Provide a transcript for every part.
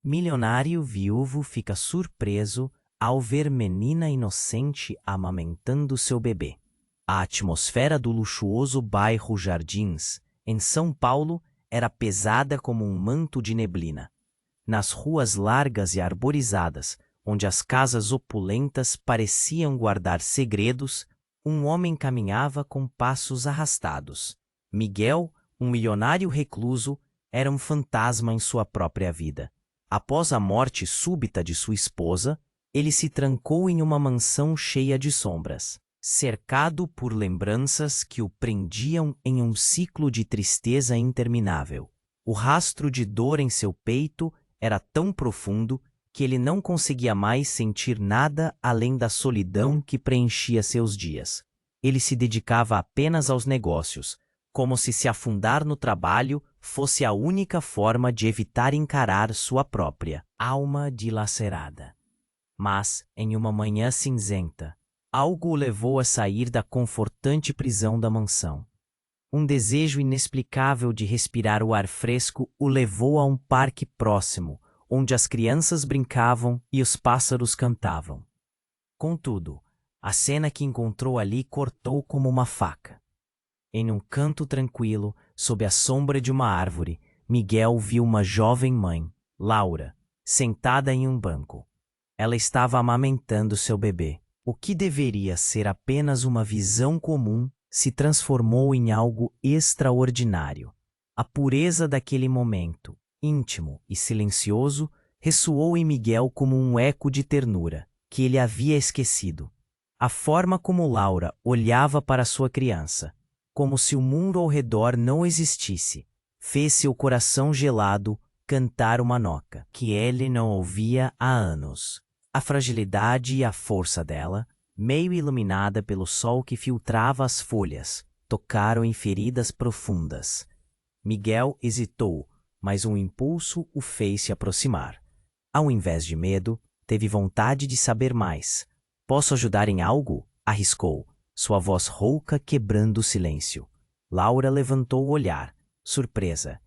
Milionário viúvo fica surpreso ao ver menina inocente amamentando seu bebê. A atmosfera do luxuoso bairro Jardins, em São Paulo, era pesada como um manto de neblina. Nas ruas largas e arborizadas, onde as casas opulentas pareciam guardar segredos, um homem caminhava com passos arrastados. Miguel, um milionário recluso, era um fantasma em sua própria vida. Após a morte súbita de sua esposa, ele se trancou em uma mansão cheia de sombras, cercado por lembranças que o prendiam em um ciclo de tristeza interminável. O rastro de dor em seu peito era tão profundo que ele não conseguia mais sentir nada além da solidão que preenchia seus dias. Ele se dedicava apenas aos negócios, como se afundar no trabalho fosse a única forma de evitar encarar sua própria alma dilacerada. Mas, em uma manhã cinzenta, algo o levou a sair da confortante prisão da mansão. Um desejo inexplicável de respirar o ar fresco o levou a um parque próximo, onde as crianças brincavam e os pássaros cantavam. Contudo, a cena que encontrou ali cortou como uma faca. Em um canto tranquilo, sob a sombra de uma árvore, Miguel viu uma jovem mãe, Laura, sentada em um banco. Ela estava amamentando seu bebê. O que deveria ser apenas uma visão comum se transformou em algo extraordinário. A pureza daquele momento, íntimo e silencioso, ressoou em Miguel como um eco de ternura que ele havia esquecido. A forma como Laura olhava para sua criança, como se o mundo ao redor não existisse, fez seu coração gelado cantar uma nota que ele não ouvia há anos. A fragilidade e a força dela, meio iluminada pelo sol que filtrava as folhas, tocaram em feridas profundas. Miguel hesitou, mas um impulso o fez se aproximar. Ao invés de medo, teve vontade de saber mais. "Posso ajudar em algo?" arriscou, sua voz rouca quebrando o silêncio. Laura levantou o olhar, surpresa.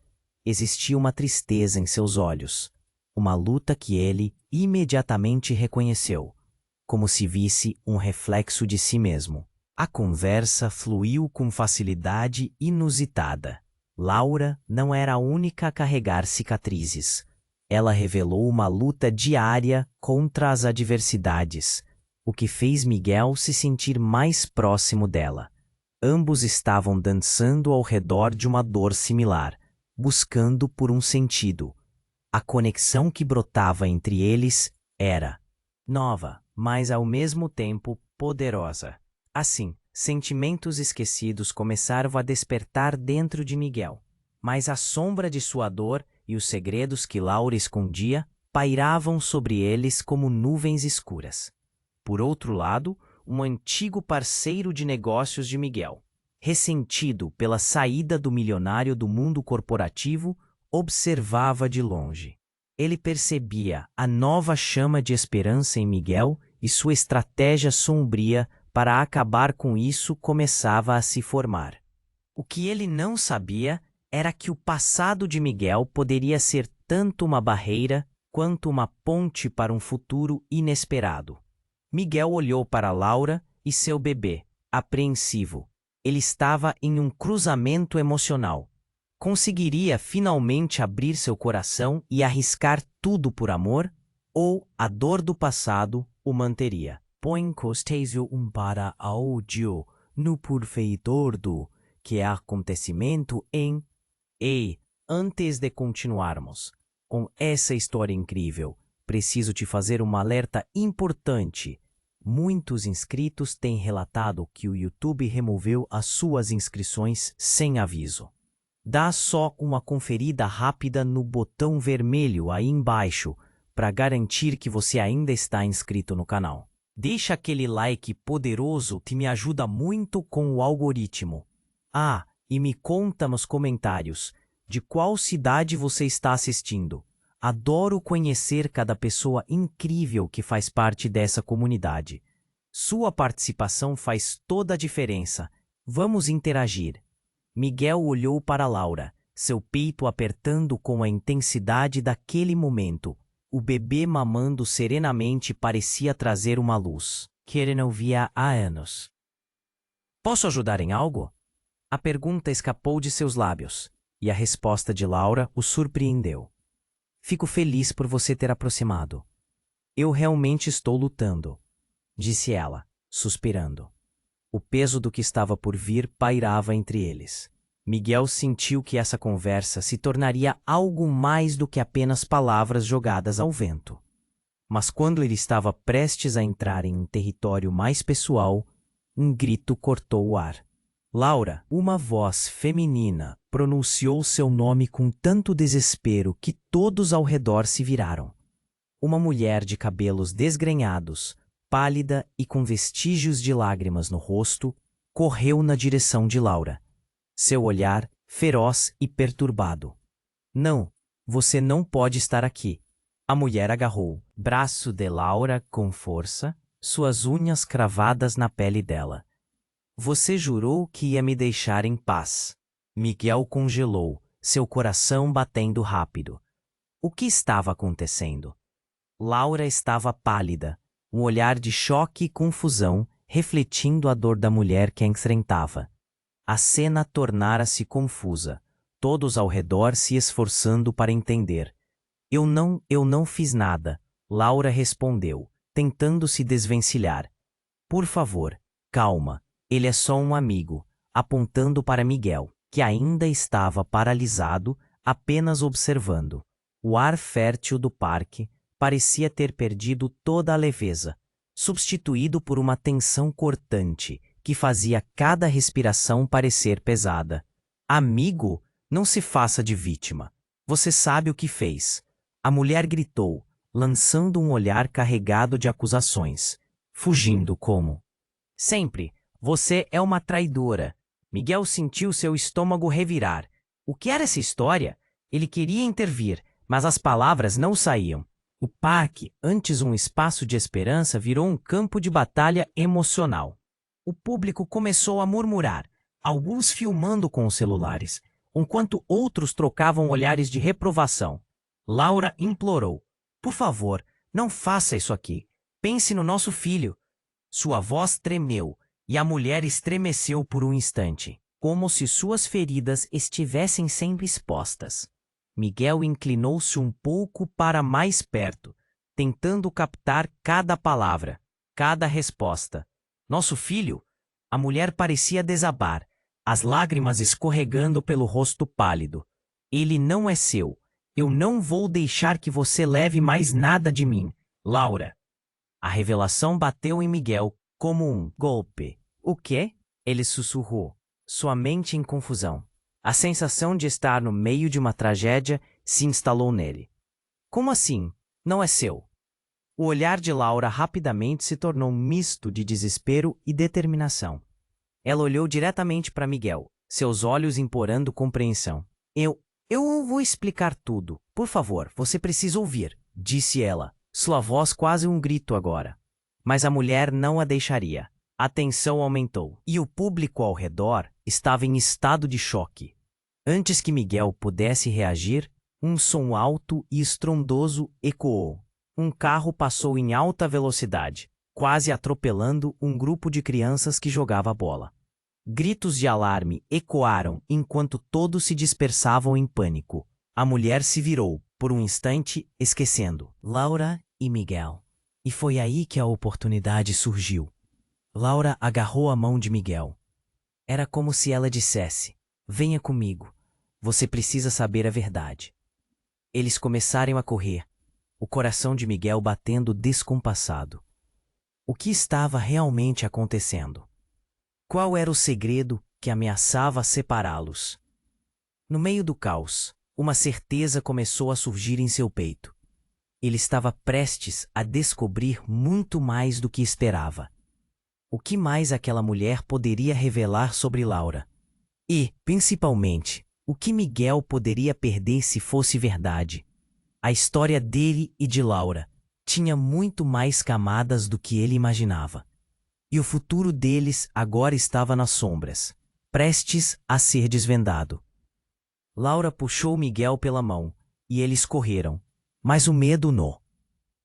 Existia uma tristeza em seus olhos, uma luta que ele imediatamente reconheceu, como se visse um reflexo de si mesmo. A conversa fluiu com facilidade inusitada. Laura não era a única a carregar cicatrizes. Ela revelou uma luta diária contra as adversidades, o que fez Miguel se sentir mais próximo dela. Ambos estavam dançando ao redor de uma dor similar, buscando por um sentido. A conexão que brotava entre eles era nova, mas ao mesmo tempo poderosa. Assim, sentimentos esquecidos começaram a despertar dentro de Miguel, mas a sombra de sua dor e os segredos que Laura escondia pairavam sobre eles como nuvens escuras. Por outro lado, um antigo parceiro de negócios de Miguel, ressentido pela saída do milionário do mundo corporativo, observava de longe. Ele percebia a nova chama de esperança em Miguel e sua estratégia sombria para acabar com isso começava a se formar. O que ele não sabia era que o passado de Miguel poderia ser tanto uma barreira quanto uma ponte para um futuro inesperado. Miguel olhou para Laura e seu bebê, apreensivo. Ele estava em um cruzamento emocional. Conseguiria finalmente abrir seu coração e arriscar tudo por amor? Ou a dor do passado o manteria? Põe costejo para áudio no perfeitor do que é acontecimento em... Ei, antes de continuarmos com essa história incrível, preciso te fazer um alerta importante. Muitos inscritos têm relatado que o YouTube removeu as suas inscrições sem aviso. Dá só uma conferida rápida no botão vermelho aí embaixo para garantir que você ainda está inscrito no canal. Deixa aquele like poderoso que me ajuda muito com o algoritmo. Ah, e me conta nos comentários de qual cidade você está assistindo. Adoro conhecer cada pessoa incrível que faz parte dessa comunidade. Sua participação faz toda a diferença. Vamos interagir. Miguel olhou para Laura, seu peito apertando com a intensidade daquele momento, o bebê mamando serenamente parecia trazer uma luz que ele não via há anos. Posso ajudar em algo? A pergunta escapou de seus lábios, e a resposta de Laura o surpreendeu. Fico feliz por você ter aproximado. Eu realmente estou lutando, disse ela, suspirando. O peso do que estava por vir pairava entre eles. Miguel sentiu que essa conversa se tornaria algo mais do que apenas palavras jogadas ao vento. Mas quando ele estava prestes a entrar em um território mais pessoal, um grito cortou o ar. Laura, uma voz feminina, pronunciou seu nome com tanto desespero que todos ao redor se viraram. Uma mulher de cabelos desgrenhados, pálida e com vestígios de lágrimas no rosto, correu na direção de Laura. Seu olhar feroz e perturbado. Não, você não pode estar aqui. A mulher agarrou o braço de Laura com força, suas unhas cravadas na pele dela. Você jurou que ia me deixar em paz. Miguel congelou, seu coração batendo rápido. O que estava acontecendo? Laura estava pálida, um olhar de choque e confusão, refletindo a dor da mulher que a enfrentava. A cena tornara-se confusa, todos ao redor se esforçando para entender. Eu não fiz nada, Laura respondeu, tentando se desvencilhar. Por favor, calma, ele é só um amigo, apontando para Miguel, que ainda estava paralisado, apenas observando. O ar fértil do parque parecia ter perdido toda a leveza, substituído por uma tensão cortante que fazia cada respiração parecer pesada. Amigo, não se faça de vítima. Você sabe o que fez. A mulher gritou, lançando um olhar carregado de acusações. Fugindo como? Sempre. Você é uma traidora. Miguel sentiu seu estômago revirar. O que era essa história? Ele queria intervir, mas as palavras não saíam. O parque, antes um espaço de esperança, virou um campo de batalha emocional. O público começou a murmurar, alguns filmando com os celulares, enquanto outros trocavam olhares de reprovação. Laura implorou, por favor, não faça isso aqui. Pense no nosso filho. Sua voz tremeu, e a mulher estremeceu por um instante, como se suas feridas estivessem sempre expostas. Miguel inclinou-se um pouco para mais perto, tentando captar cada palavra, cada resposta. Nosso filho? A mulher parecia desabar, as lágrimas escorregando pelo rosto pálido. Ele não é seu. Eu não vou deixar que você leve mais nada de mim, Laura. A revelação bateu em Miguel como um golpe. O quê? Ele sussurrou, sua mente em confusão. A sensação de estar no meio de uma tragédia se instalou nele. Como assim? Não é seu? O olhar de Laura rapidamente se tornou um misto de desespero e determinação. Ela olhou diretamente para Miguel, seus olhos implorando compreensão. Eu vou explicar tudo. Por favor, você precisa ouvir, disse ela, sua voz quase um grito agora. Mas a mulher não a deixaria. A tensão aumentou, e o público ao redor estava em estado de choque. Antes que Miguel pudesse reagir, um som alto e estrondoso ecoou. Um carro passou em alta velocidade, quase atropelando um grupo de crianças que jogava bola. Gritos de alarme ecoaram enquanto todos se dispersavam em pânico. A mulher se virou, por um instante, esquecendo Laura e Miguel. E foi aí que a oportunidade surgiu. Laura agarrou a mão de Miguel. Era como se ela dissesse, venha comigo, você precisa saber a verdade. Eles começaram a correr, o coração de Miguel batendo descompassado. O que estava realmente acontecendo? Qual era o segredo que ameaçava separá-los? No meio do caos, uma certeza começou a surgir em seu peito. Ele estava prestes a descobrir muito mais do que esperava. O que mais aquela mulher poderia revelar sobre Laura? E, principalmente, o que Miguel poderia perder se fosse verdade? A história dele e de Laura tinha muito mais camadas do que ele imaginava. E o futuro deles agora estava nas sombras, prestes a ser desvendado. Laura puxou Miguel pela mão, e eles correram, mas o medo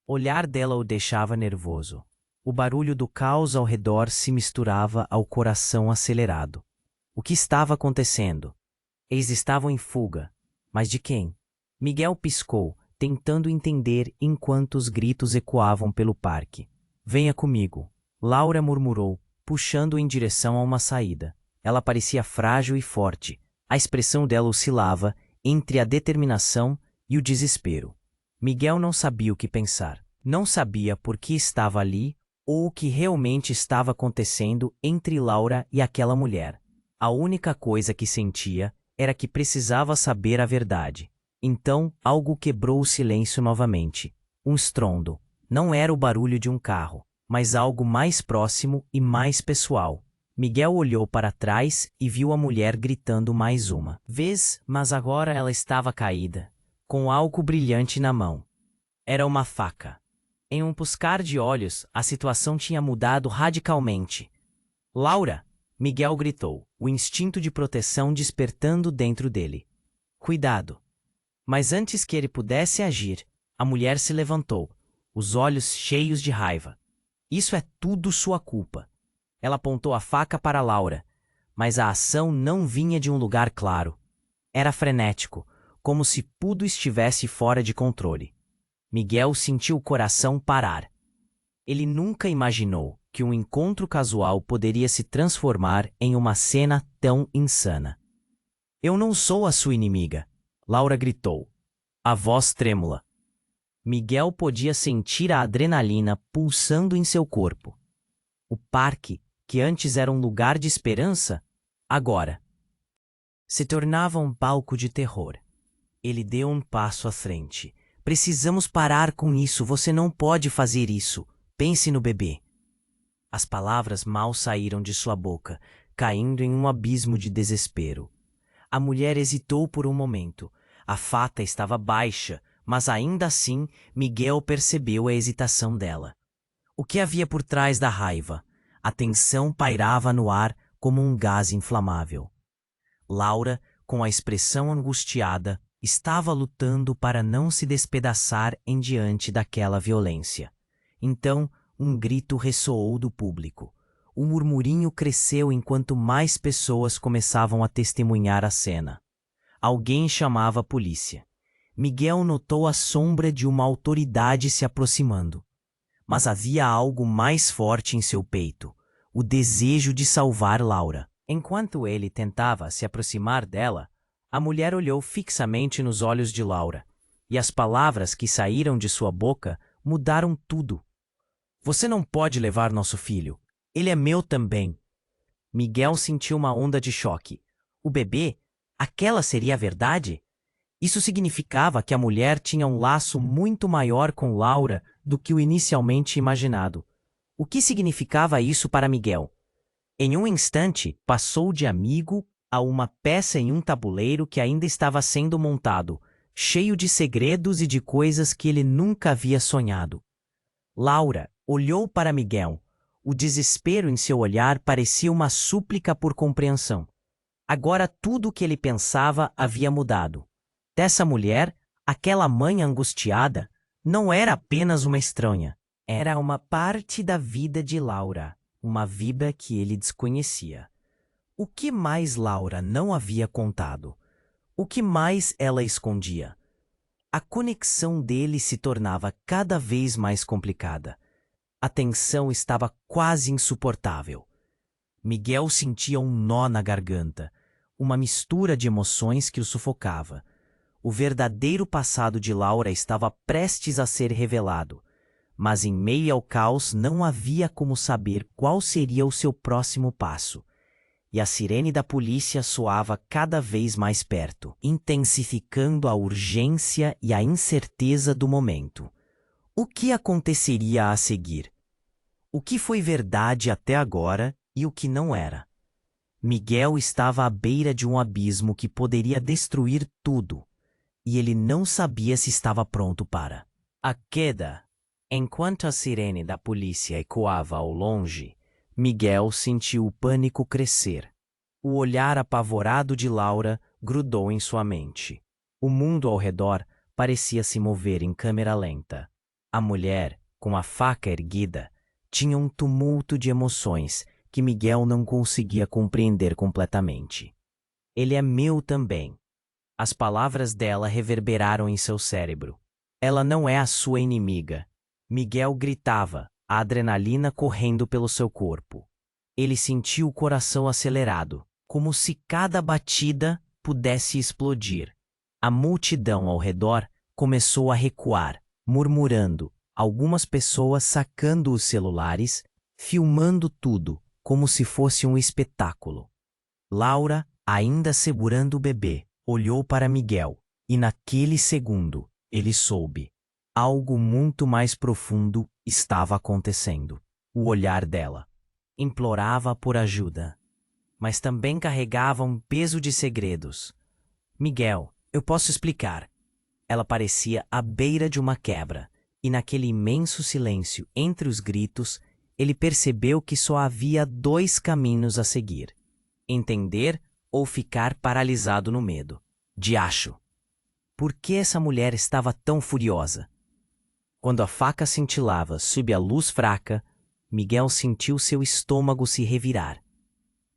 O olhar dela o deixava nervoso. O barulho do caos ao redor se misturava ao coração acelerado. O que estava acontecendo? Eles estavam em fuga. Mas de quem? Miguel piscou, tentando entender enquanto os gritos ecoavam pelo parque. Venha comigo, Laura murmurou, puxando-o em direção a uma saída. Ela parecia frágil e forte. A expressão dela oscilava entre a determinação e o desespero. Miguel não sabia o que pensar. Não sabia por que estava ali ou o que realmente estava acontecendo entre Laura e aquela mulher. A única coisa que sentia era que precisava saber a verdade. Então, algo quebrou o silêncio novamente. Um estrondo. Não era o barulho de um carro, mas algo mais próximo e mais pessoal. Miguel olhou para trás e viu a mulher gritando mais uma vez, mas agora ela estava caída, com algo brilhante na mão. Era uma faca. Em um piscar de olhos, a situação tinha mudado radicalmente. Laura! Miguel gritou, o instinto de proteção despertando dentro dele. Cuidado! Mas antes que ele pudesse agir, a mulher se levantou, os olhos cheios de raiva. Isso é tudo sua culpa. Ela apontou a faca para Laura, mas a ação não vinha de um lugar claro. Era frenético, como se tudo estivesse fora de controle. Miguel sentiu o coração parar. Ele nunca imaginou que um encontro casual poderia se transformar em uma cena tão insana. Eu não sou a sua inimiga, Laura gritou, a voz trêmula. Miguel podia sentir a adrenalina pulsando em seu corpo. O parque, que antes era um lugar de esperança, agora se tornava um palco de terror. Ele deu um passo à frente. Precisamos parar com isso, você não pode fazer isso. Pense no bebê. As palavras mal saíram de sua boca, caindo em um abismo de desespero. A mulher hesitou por um momento. A fata estava baixa, mas ainda assim Miguel percebeu a hesitação dela. O que havia por trás da raiva? A tensão pairava no ar como um gás inflamável. Laura, com a expressão angustiada, estava lutando para não se despedaçar em diante daquela violência. Então, um grito ressoou do público. O murmurinho cresceu enquanto mais pessoas começavam a testemunhar a cena. Alguém chamava a polícia. Miguel notou a sombra de uma autoridade se aproximando. Mas havia algo mais forte em seu peito, o desejo de salvar Laura. Enquanto ele tentava se aproximar dela, a mulher olhou fixamente nos olhos de Laura, e as palavras que saíram de sua boca mudaram tudo. Você não pode levar nosso filho. Ele é meu também. Miguel sentiu uma onda de choque. O bebê? Aquela seria a verdade? Isso significava que a mulher tinha um laço muito maior com Laura do que o inicialmente imaginado. O que significava isso para Miguel? Em um instante, passou de amigo a uma peça em um tabuleiro que ainda estava sendo montado, cheio de segredos e de coisas que ele nunca havia sonhado. Laura olhou para Miguel. O desespero em seu olhar parecia uma súplica por compreensão. Agora tudo o que ele pensava havia mudado. Dessa mulher, aquela mãe angustiada, não era apenas uma estranha. Era uma parte da vida de Laura, uma vida que ele desconhecia. O que mais Laura não havia contado? O que mais ela escondia? A conexão dele se tornava cada vez mais complicada. A tensão estava quase insuportável. Miguel sentia um nó na garganta, uma mistura de emoções que o sufocava. O verdadeiro passado de Laura estava prestes a ser revelado, mas em meio ao caos não havia como saber qual seria o seu próximo passo. E a sirene da polícia soava cada vez mais perto, intensificando a urgência e a incerteza do momento. O que aconteceria a seguir? O que foi verdade até agora e o que não era? Miguel estava à beira de um abismo que poderia destruir tudo, e ele não sabia se estava pronto para a queda. Enquanto a sirene da polícia ecoava ao longe, Miguel sentiu o pânico crescer. O olhar apavorado de Laura grudou em sua mente. O mundo ao redor parecia se mover em câmera lenta. A mulher, com a faca erguida, tinha um tumulto de emoções que Miguel não conseguia compreender completamente. Ele é meu também. As palavras dela reverberaram em seu cérebro. Ela não é a sua inimiga. Miguel gritava, a adrenalina correndo pelo seu corpo. Ele sentiu o coração acelerado, como se cada batida pudesse explodir. A multidão ao redor começou a recuar, murmurando, algumas pessoas sacando os celulares, filmando tudo, como se fosse um espetáculo. Laura, ainda segurando o bebê, olhou para Miguel, e naquele segundo, ele soube. Algo muito mais profundo estava acontecendo. O olhar dela implorava por ajuda, mas também carregava um peso de segredos. Miguel, eu posso explicar. Ela parecia à beira de uma quebra, e naquele imenso silêncio entre os gritos, ele percebeu que só havia dois caminhos a seguir: entender ou ficar paralisado no medo. Diacho! Por que essa mulher estava tão furiosa? Quando a faca cintilava sob a luz fraca, Miguel sentiu seu estômago se revirar.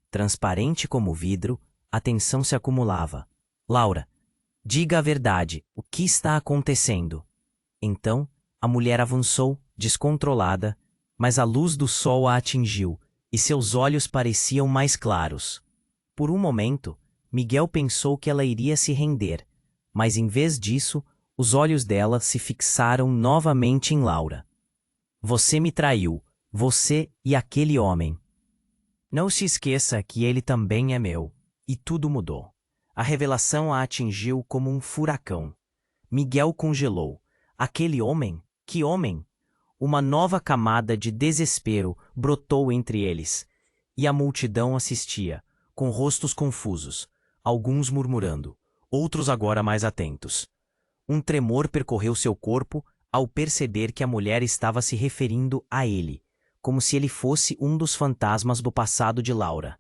Transparente como vidro, a tensão se acumulava. Laura, diga a verdade, o que está acontecendo? Então, a mulher avançou, descontrolada, mas a luz do sol a atingiu, e seus olhos pareciam mais claros. Por um momento, Miguel pensou que ela iria se render, mas em vez disso, os olhos dela se fixaram novamente em Laura. Você me traiu, você e aquele homem. Não se esqueça que ele também é meu. E tudo mudou. A revelação a atingiu como um furacão. Miguel congelou. Aquele homem? Que homem? Uma nova camada de desespero brotou entre eles, e a multidão assistia, com rostos confusos, alguns murmurando, outros agora mais atentos. Um tremor percorreu seu corpo ao perceber que a mulher estava se referindo a ele, como se ele fosse um dos fantasmas do passado de Laura.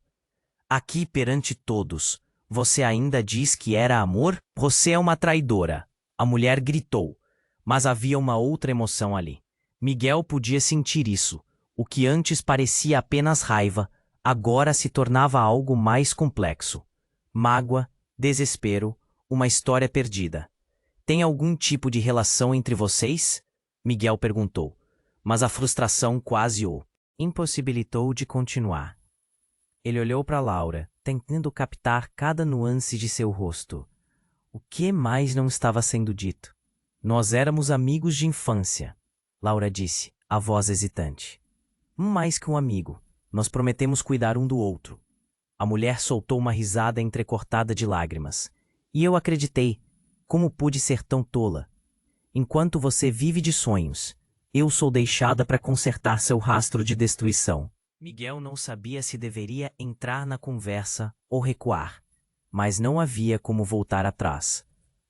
Aqui perante todos, você ainda diz que era amor? Você é uma traidora, a mulher gritou, mas havia uma outra emoção ali. Miguel podia sentir isso. O que antes parecia apenas raiva, agora se tornava algo mais complexo. Mágoa, desespero, uma história perdida. Tem algum tipo de relação entre vocês? Miguel perguntou, mas a frustração quase o impossibilitou de continuar. Ele olhou para Laura, tentando captar cada nuance de seu rosto. O que mais não estava sendo dito? Nós éramos amigos de infância, Laura disse, a voz hesitante. Mais que um amigo, nós prometemos cuidar um do outro. A mulher soltou uma risada entrecortada de lágrimas. E eu acreditei. Como pude ser tão tola? Enquanto você vive de sonhos, eu sou deixada para consertar seu rastro de destruição. Miguel não sabia se deveria entrar na conversa ou recuar, mas não havia como voltar atrás.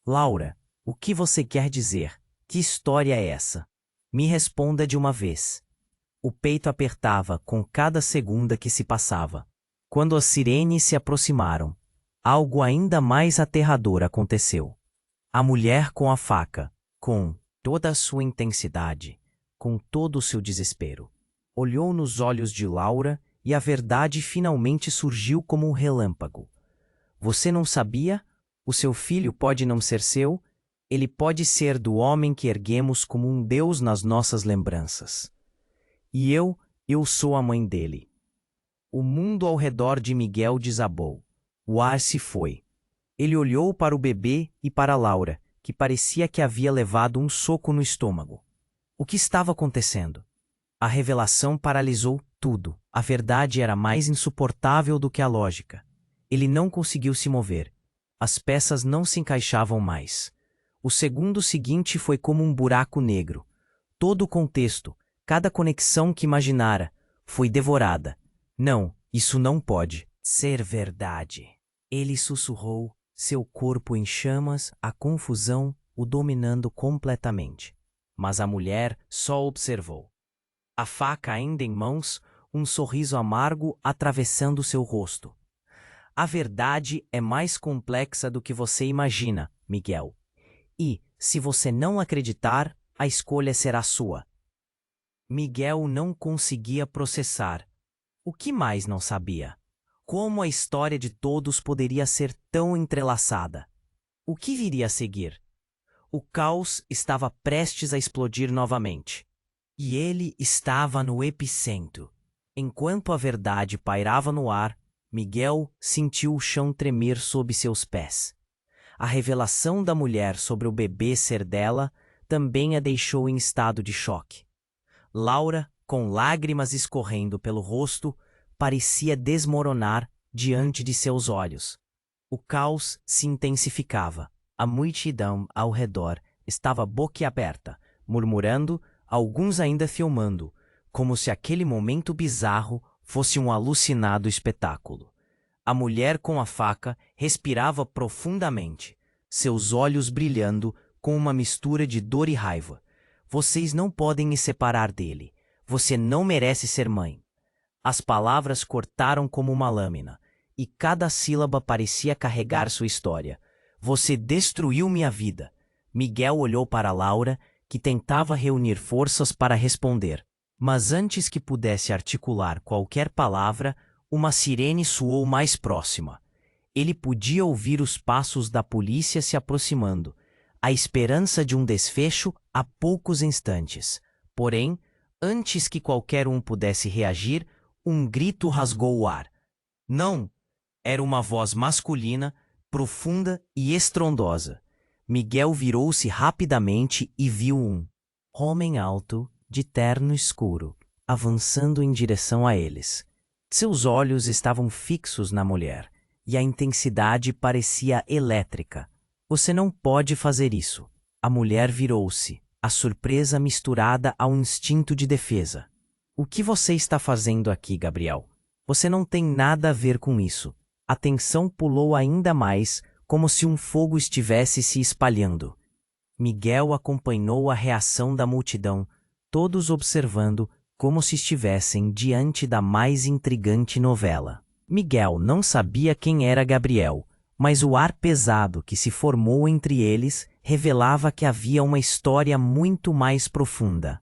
Laura, o que você quer dizer? Que história é essa? Me responda de uma vez. O peito apertava com cada segunda que se passava. Quando as sirenes se aproximaram, algo ainda mais aterrador aconteceu. A mulher com a faca, com toda a sua intensidade, com todo o seu desespero, olhou nos olhos de Laura e a verdade finalmente surgiu como um relâmpago. Você não sabia? O seu filho pode não ser seu, ele pode ser do homem que erguemos como um Deus nas nossas lembranças. E eu sou a mãe dele. O mundo ao redor de Miguel desabou. O ar se foi. Ele olhou para o bebê e para Laura, que parecia que havia levado um soco no estômago. O que estava acontecendo? A revelação paralisou tudo. A verdade era mais insuportável do que a lógica. Ele não conseguiu se mover. As peças não se encaixavam mais. O segundo seguinte foi como um buraco negro. Todo o contexto, cada conexão que imaginara, foi devorada. Não, isso não pode ser verdade. Ele sussurrou, seu corpo em chamas, a confusão o dominando completamente. Mas a mulher só observou. A faca ainda em mãos, um sorriso amargo atravessando seu rosto. A verdade é mais complexa do que você imagina, Miguel. E, se você não acreditar, a escolha será sua. Miguel não conseguia processar. O que mais não sabia? Como a história de todos poderia ser tão entrelaçada? O que viria a seguir? O caos estava prestes a explodir novamente. E ele estava no epicentro. Enquanto a verdade pairava no ar, Miguel sentiu o chão tremer sob seus pés. A revelação da mulher sobre o bebê ser dela também a deixou em estado de choque. Laura, com lágrimas escorrendo pelo rosto, parecia desmoronar diante de seus olhos. O caos se intensificava. A multidão ao redor estava boquiaberta, murmurando, alguns ainda filmando, como se aquele momento bizarro fosse um alucinado espetáculo. A mulher com a faca respirava profundamente, seus olhos brilhando com uma mistura de dor e raiva. Vocês não podem me separar dele. Você não merece ser mãe. As palavras cortaram como uma lâmina, e cada sílaba parecia carregar sua história. Você destruiu minha vida. Miguel olhou para Laura, que tentava reunir forças para responder. Mas antes que pudesse articular qualquer palavra, uma sirene soou mais próxima. Ele podia ouvir os passos da polícia se aproximando, a esperança de um desfecho a poucos instantes. Porém, antes que qualquer um pudesse reagir, um grito rasgou o ar. Não! Era uma voz masculina, profunda e estrondosa. Miguel virou-se rapidamente e viu um homem alto, de terno escuro, avançando em direção a eles. Seus olhos estavam fixos na mulher, e a intensidade parecia elétrica. Você não pode fazer isso. A mulher virou-se, a surpresa misturada ao instinto de defesa. O que você está fazendo aqui, Gabriel? Você não tem nada a ver com isso. A tensão pulou ainda mais, como se um fogo estivesse se espalhando. Miguel acompanhou a reação da multidão, todos observando como se estivessem diante da mais intrigante novela. Miguel não sabia quem era Gabriel, mas o ar pesado que se formou entre eles revelava que havia uma história muito mais profunda.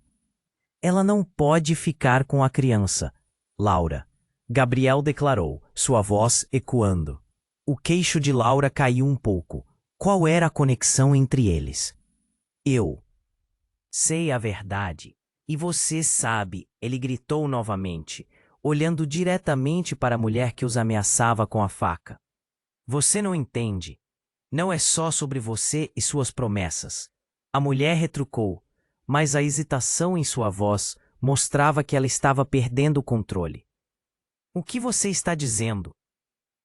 Ela não pode ficar com a criança, Laura, Gabriel declarou, sua voz ecoando. O queixo de Laura caiu um pouco. Qual era a conexão entre eles? Eu sei a verdade. E você sabe, ele gritou novamente, olhando diretamente para a mulher que os ameaçava com a faca. Você não entende. Não é só sobre você e suas promessas. A mulher retrucou, mas a hesitação em sua voz mostrava que ela estava perdendo o controle. O que você está dizendo?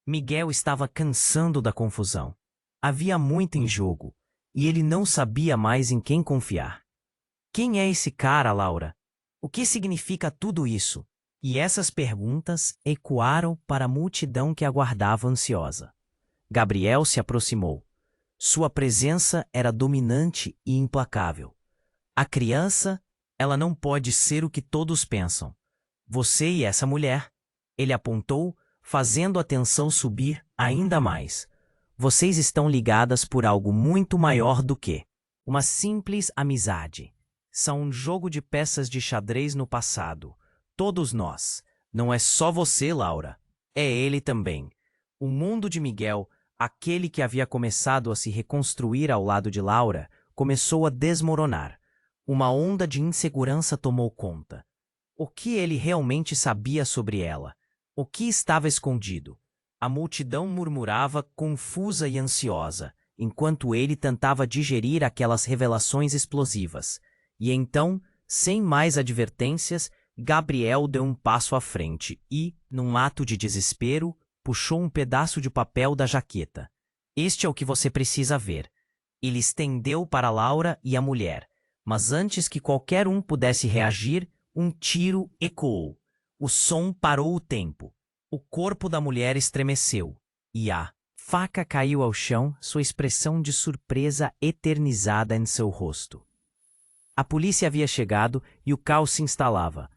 Miguel estava cansando da confusão. Havia muito em jogo, e ele não sabia mais em quem confiar. Quem é esse cara, Laura? O que significa tudo isso? E essas perguntas ecoaram para a multidão que aguardava ansiosa. Gabriel se aproximou. Sua presença era dominante e implacável. A criança, ela não pode ser o que todos pensam. Você e essa mulher, ele apontou, fazendo a tensão subir ainda mais. Vocês estão ligadas por algo muito maior do que uma simples amizade. São um jogo de peças de xadrez no passado. Todos nós. Não é só você, Laura. É ele também. O mundo de Miguel, aquele que havia começado a se reconstruir ao lado de Laura, começou a desmoronar. Uma onda de insegurança tomou conta. O que ele realmente sabia sobre ela? O que estava escondido? A multidão murmurava, confusa e ansiosa, enquanto ele tentava digerir aquelas revelações explosivas. E então, sem mais advertências, Gabriel deu um passo à frente e, num ato de desespero, puxou um pedaço de papel da jaqueta. Este é o que você precisa ver. Ele estendeu para Laura e a mulher, mas antes que qualquer um pudesse reagir, um tiro ecoou. O som parou o tempo. O corpo da mulher estremeceu, e a faca caiu ao chão, sua expressão de surpresa eternizada em seu rosto. A polícia havia chegado e o caos se instalava.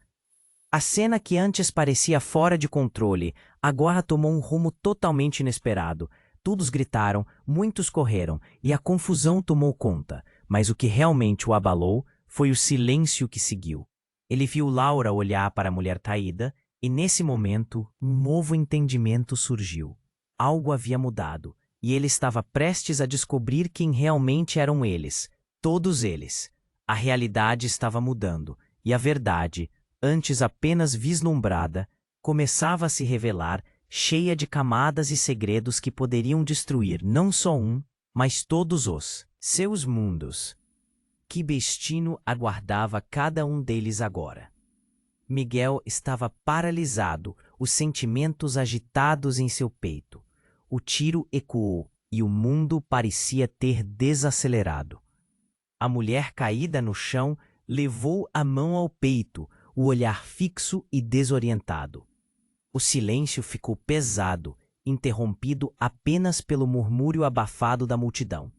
A cena que antes parecia fora de controle, agora tomou um rumo totalmente inesperado. Todos gritaram, muitos correram, e a confusão tomou conta. Mas o que realmente o abalou foi o silêncio que seguiu. Ele viu Laura olhar para a mulher caída e, nesse momento, um novo entendimento surgiu. Algo havia mudado e ele estava prestes a descobrir quem realmente eram eles, todos eles. A realidade estava mudando e a verdade, antes apenas vislumbrada, começava a se revelar, cheia de camadas e segredos que poderiam destruir não só um, mas todos os seus mundos. Que destino aguardava cada um deles agora? Miguel estava paralisado, os sentimentos agitados em seu peito. O tiro ecoou e o mundo parecia ter desacelerado. A mulher caída no chão levou a mão ao peito, o olhar fixo e desorientado. O silêncio ficou pesado, interrompido apenas pelo murmúrio abafado da multidão.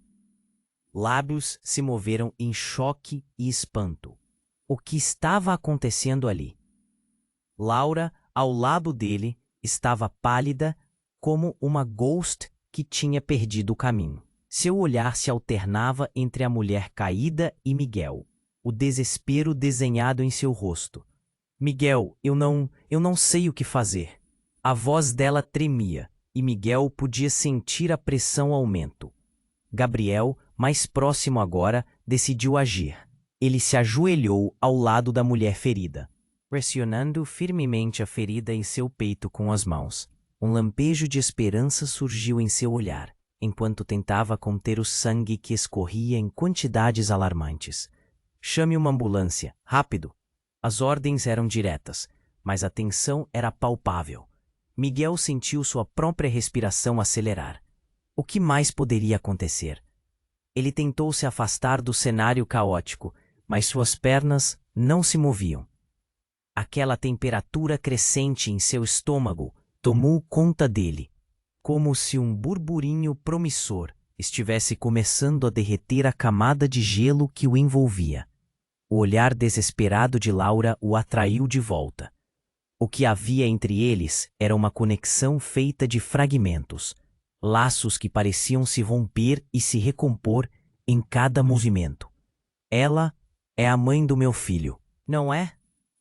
Lábios se moveram em choque e espanto. O que estava acontecendo ali? Laura, ao lado dele, estava pálida como uma ghost que tinha perdido o caminho. Seu olhar se alternava entre a mulher caída e Miguel, o desespero desenhado em seu rosto. Miguel, eu não sei o que fazer. A voz dela tremia e Miguel podia sentir a pressão aumento. Gabriel, mais próximo agora, decidiu agir. Ele se ajoelhou ao lado da mulher ferida, pressionando firmemente a ferida em seu peito com as mãos. Um lampejo de esperança surgiu em seu olhar, enquanto tentava conter o sangue que escorria em quantidades alarmantes. Chame uma ambulância, rápido! As ordens eram diretas, mas a tensão era palpável. Miguel sentiu sua própria respiração acelerar. O que mais poderia acontecer? Ele tentou se afastar do cenário caótico, mas suas pernas não se moviam. Aquela temperatura crescente em seu estômago tomou conta dele, como se um burburinho promissor estivesse começando a derreter a camada de gelo que o envolvia. O olhar desesperado de Laura o atraiu de volta. O que havia entre eles era uma conexão feita de fragmentos, laços que pareciam se romper e se recompor em cada movimento. Ela é a mãe do meu filho, não é?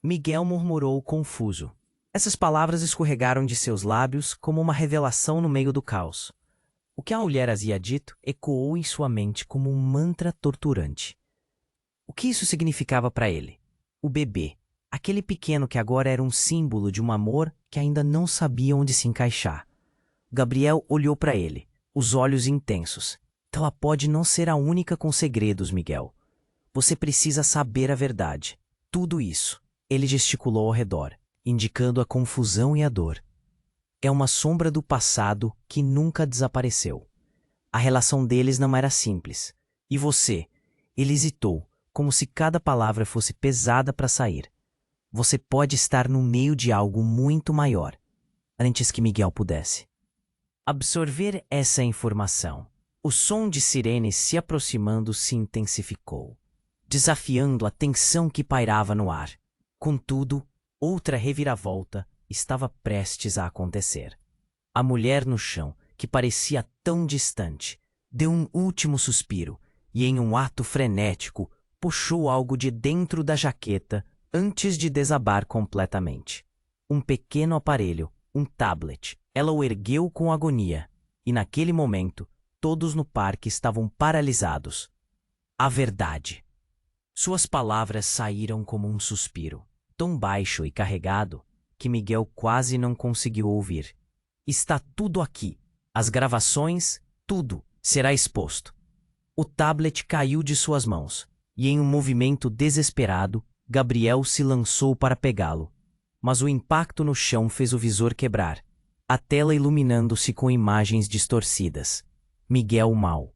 Miguel murmurou confuso. Essas palavras escorregaram de seus lábios como uma revelação no meio do caos. O que a mulher havia dito ecoou em sua mente como um mantra torturante. O que isso significava para ele? O bebê, aquele pequeno que agora era um símbolo de um amor que ainda não sabia onde se encaixar. Gabriel olhou para ele, os olhos intensos. Ela pode não ser a única com segredos, Miguel. Você precisa saber a verdade. Tudo isso. Ele gesticulou ao redor, indicando a confusão e a dor. É uma sombra do passado que nunca desapareceu. A relação deles não era simples. E você? Ele hesitou, como se cada palavra fosse pesada para sair. Você pode estar no meio de algo muito maior, antes que Miguel pudesse absorver essa informação. O som de sirenes se aproximando se intensificou, desafiando a tensão que pairava no ar. Contudo, outra reviravolta estava prestes a acontecer. A mulher no chão, que parecia tão distante, deu um último suspiro e, em um ato frenético, puxou algo de dentro da jaqueta antes de desabar completamente. Um pequeno aparelho, um tablet. Ela o ergueu com agonia, e naquele momento, todos no parque estavam paralisados. A verdade. Suas palavras saíram como um suspiro, tão baixo e carregado que Miguel quase não conseguiu ouvir. Está tudo aqui. As gravações, tudo será exposto. O tablet caiu de suas mãos, e em um movimento desesperado, Gabriel se lançou para pegá-lo. Mas o impacto no chão fez o visor quebrar, a tela iluminando-se com imagens distorcidas. Miguel mal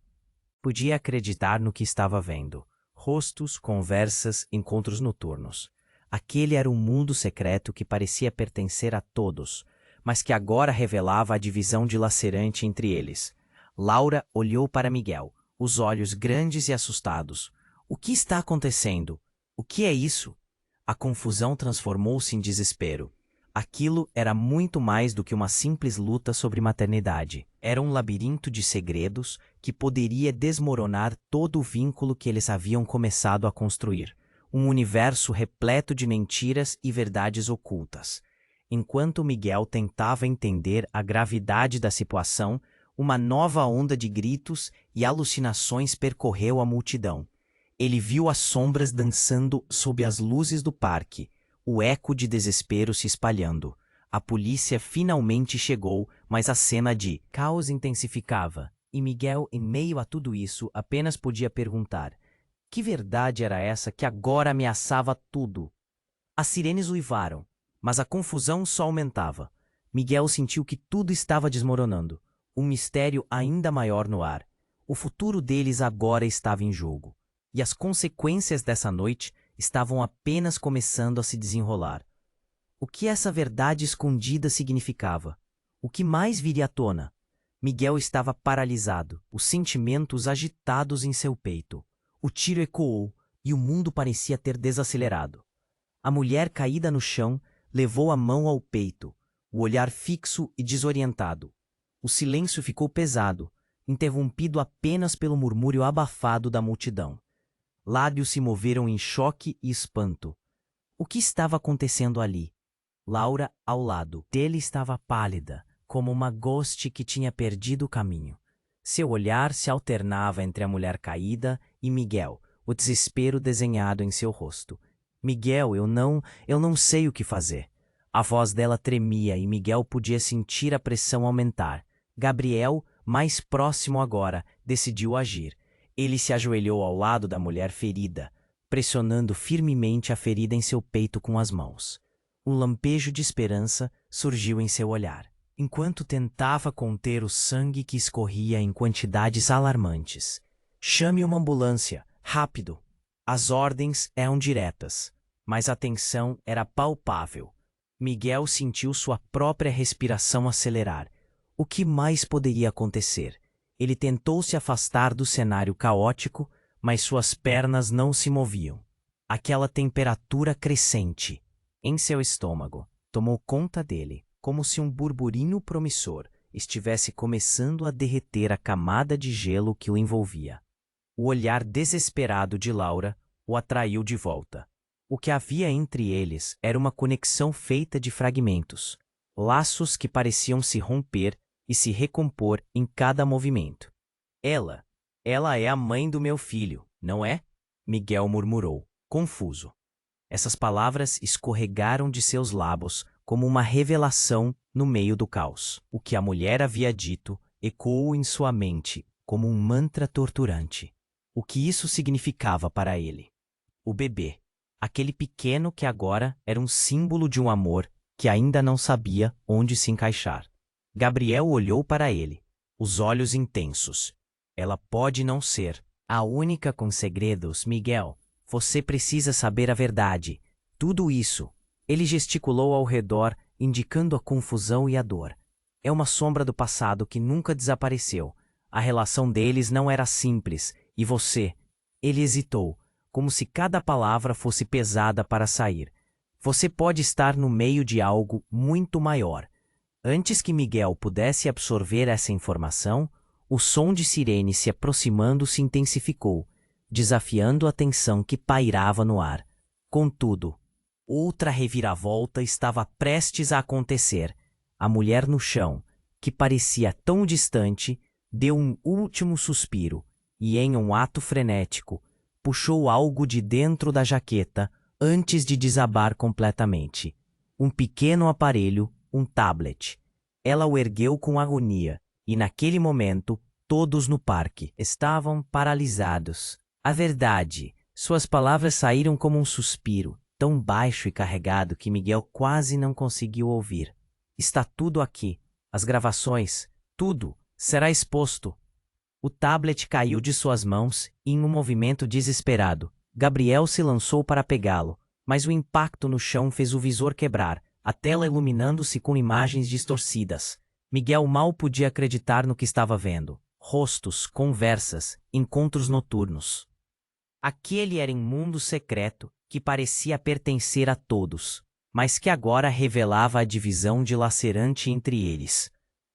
podia acreditar no que estava vendo. Rostos, conversas, encontros noturnos. Aquele era um mundo secreto que parecia pertencer a todos, mas que agora revelava a divisão dilacerante entre eles. Laura olhou para Miguel, os olhos grandes e assustados. O que está acontecendo? O que é isso? A confusão transformou-se em desespero. Aquilo era muito mais do que uma simples luta sobre maternidade. Era um labirinto de segredos que poderia desmoronar todo o vínculo que eles haviam começado a construir. um universo repleto de mentiras e verdades ocultas. Enquanto Miguel tentava entender a gravidade da situação, uma nova onda de gritos e alucinações percorreu a multidão. Ele viu as sombras dançando sob as luzes do parque, o eco de desespero se espalhando. A polícia finalmente chegou, mas a cena de caos intensificava, e Miguel, em meio a tudo isso, apenas podia perguntar: que verdade era essa que agora ameaçava tudo? As sirenes uivaram, mas a confusão só aumentava. Miguel sentiu que tudo estava desmoronando, um mistério ainda maior no ar. O futuro deles agora estava em jogo, e as consequências dessa noite estavam apenas começando a se desenrolar. O que essa verdade escondida significava? O que mais viria à tona? Miguel estava paralisado, os sentimentos agitados em seu peito. O tiro ecoou e o mundo parecia ter desacelerado. A mulher caída no chão levou a mão ao peito, o olhar fixo e desorientado. O silêncio ficou pesado, interrompido apenas pelo murmúrio abafado da multidão. Lábios se moveram em choque e espanto. O que estava acontecendo ali? Laura, ao lado dele, estava pálida, como uma ghost que tinha perdido o caminho. Seu olhar se alternava entre a mulher caída e Miguel, o desespero desenhado em seu rosto. Miguel, eu não sei o que fazer. A voz dela tremia e Miguel podia sentir a pressão aumentar. Gabriel, mais próximo agora, decidiu agir. Ele se ajoelhou ao lado da mulher ferida, pressionando firmemente a ferida em seu peito com as mãos. Um lampejo de esperança surgiu em seu olhar, enquanto tentava conter o sangue que escorria em quantidades alarmantes. Chame uma ambulância, rápido! As ordens eram diretas, mas a tensão era palpável. Miguel sentiu sua própria respiração acelerar. O que mais poderia acontecer? Ele tentou se afastar do cenário caótico, mas suas pernas não se moviam. Aquela temperatura crescente em seu estômago tomou conta dele, como se um burburinho promissor estivesse começando a derreter a camada de gelo que o envolvia. O olhar desesperado de Laura o atraiu de volta. O que havia entre eles era uma conexão feita de fragmentos, laços que pareciam se romper e se recompor em cada movimento. Ela é a mãe do meu filho, não é? Miguel murmurou, confuso. Essas palavras escorregaram de seus lábios como uma revelação no meio do caos. O que a mulher havia dito ecoou em sua mente como um mantra torturante. O que isso significava para ele? O bebê, aquele pequeno que agora era um símbolo de um amor que ainda não sabia onde se encaixar. Gabriel olhou para ele, os olhos intensos. Ela pode não ser a única com segredos, Miguel. Você precisa saber a verdade. Tudo isso. Ele gesticulou ao redor, indicando a confusão e a dor. É uma sombra do passado que nunca desapareceu. A relação deles não era simples, e você... Ele hesitou, como se cada palavra fosse pesada para sair. Você pode estar no meio de algo muito maior. Antes que Miguel pudesse absorver essa informação, o som de sirene se aproximando se intensificou, desafiando a tensão que pairava no ar. Contudo, outra reviravolta estava prestes a acontecer. A mulher no chão, que parecia tão distante, deu um último suspiro e, em um ato frenético, puxou algo de dentro da jaqueta antes de desabar completamente. Um pequeno aparelho, um tablet. Ela o ergueu com agonia, e naquele momento, todos no parque estavam paralisados. A verdade, suas palavras saíram como um suspiro, tão baixo e carregado que Miguel quase não conseguiu ouvir. Está tudo aqui. As gravações, tudo, será exposto. O tablet caiu de suas mãos e, em um movimento desesperado, Gabriel se lançou para pegá-lo, mas o impacto no chão fez o visor quebrar, a tela iluminando-se com imagens distorcidas. Miguel mal podia acreditar no que estava vendo. Rostos, conversas, encontros noturnos. Aquele era um mundo secreto que parecia pertencer a todos, mas que agora revelava a divisão dilacerante entre eles.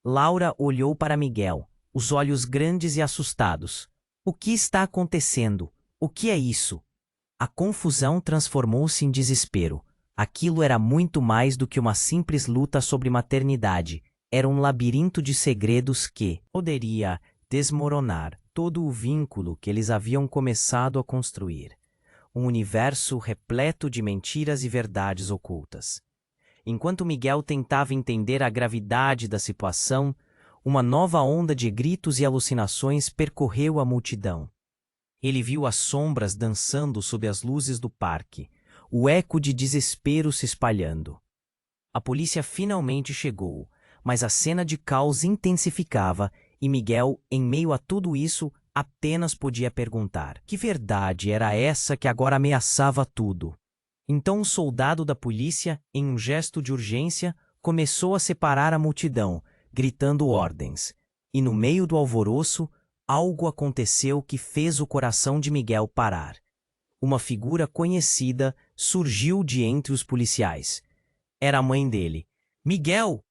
Laura olhou para Miguel, os olhos grandes e assustados. O que está acontecendo? O que é isso? A confusão transformou-se em desespero. Aquilo era muito mais do que uma simples luta sobre maternidade. Era um labirinto de segredos que poderia desmoronar todo o vínculo que eles haviam começado a construir. Um universo repleto de mentiras e verdades ocultas. Enquanto Miguel tentava entender a gravidade da situação, uma nova onda de gritos e alucinações percorreu a multidão. Ele viu as sombras dançando sob as luzes do parque, o eco de desespero se espalhando. A polícia finalmente chegou, mas a cena de caos intensificava e Miguel, em meio a tudo isso, apenas podia perguntar: que verdade era essa que agora ameaçava tudo? Então um soldado da polícia, em um gesto de urgência, começou a separar a multidão, gritando ordens. E no meio do alvoroço, algo aconteceu que fez o coração de Miguel parar. Uma figura conhecida surgiu de entre os policiais. Era a mãe dele. "Miguel!"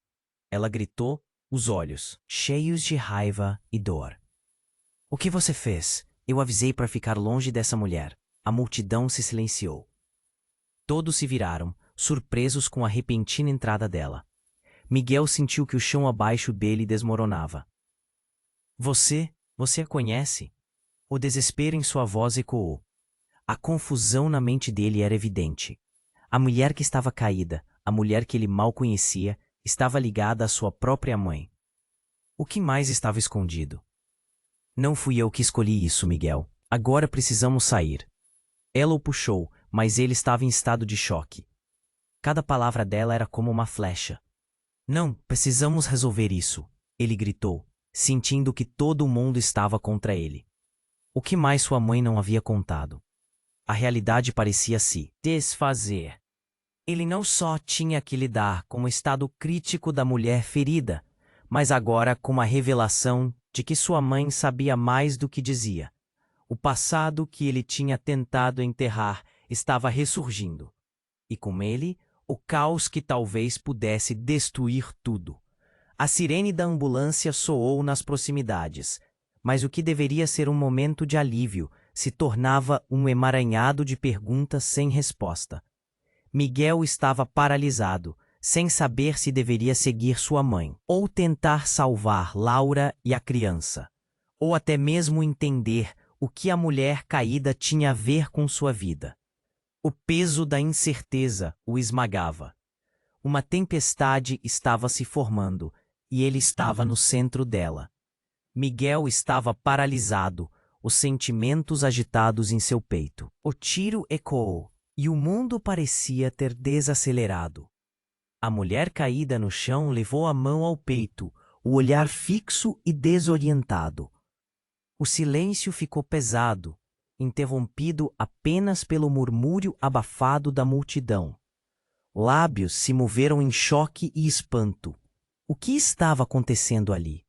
Ela gritou, os olhos cheios de raiva e dor. "O que você fez? Eu avisei para ficar longe dessa mulher." A multidão se silenciou. Todos se viraram, surpresos com a repentina entrada dela. Miguel sentiu que o chão abaixo dele desmoronava. Você a conhece?" O desespero em sua voz ecoou. A confusão na mente dele era evidente. A mulher que estava caída, a mulher que ele mal conhecia, estava ligada à sua própria mãe. O que mais estava escondido? "Não fui eu que escolhi isso, Miguel. Agora precisamos sair." Ela o puxou, mas ele estava em estado de choque. Cada palavra dela era como uma flecha. "Não, precisamos resolver isso," ele gritou, sentindo que todo o mundo estava contra ele. O que mais sua mãe não havia contado? A realidade parecia se desfazer. Ele não só tinha que lidar com o estado crítico da mulher ferida, mas agora com a revelação de que sua mãe sabia mais do que dizia. O passado que ele tinha tentado enterrar estava ressurgindo. E com ele, o caos que talvez pudesse destruir tudo. A sirene da ambulância soou nas proximidades, mas o que deveria ser um momento de alívio se tornava um emaranhado de perguntas sem resposta. Miguel estava paralisado, sem saber se deveria seguir sua mãe, ou tentar salvar Laura e a criança, ou até mesmo entender o que a mulher caída tinha a ver com sua vida. O peso da incerteza o esmagava. Uma tempestade estava se formando, e ele estava no centro dela. Miguel estava paralisado, os sentimentos agitados em seu peito. O tiro ecoou, e o mundo parecia ter desacelerado. A mulher caída no chão levou a mão ao peito, o olhar fixo e desorientado. O silêncio ficou pesado, interrompido apenas pelo murmúrio abafado da multidão. Lábios se moveram em choque e espanto. O que estava acontecendo ali?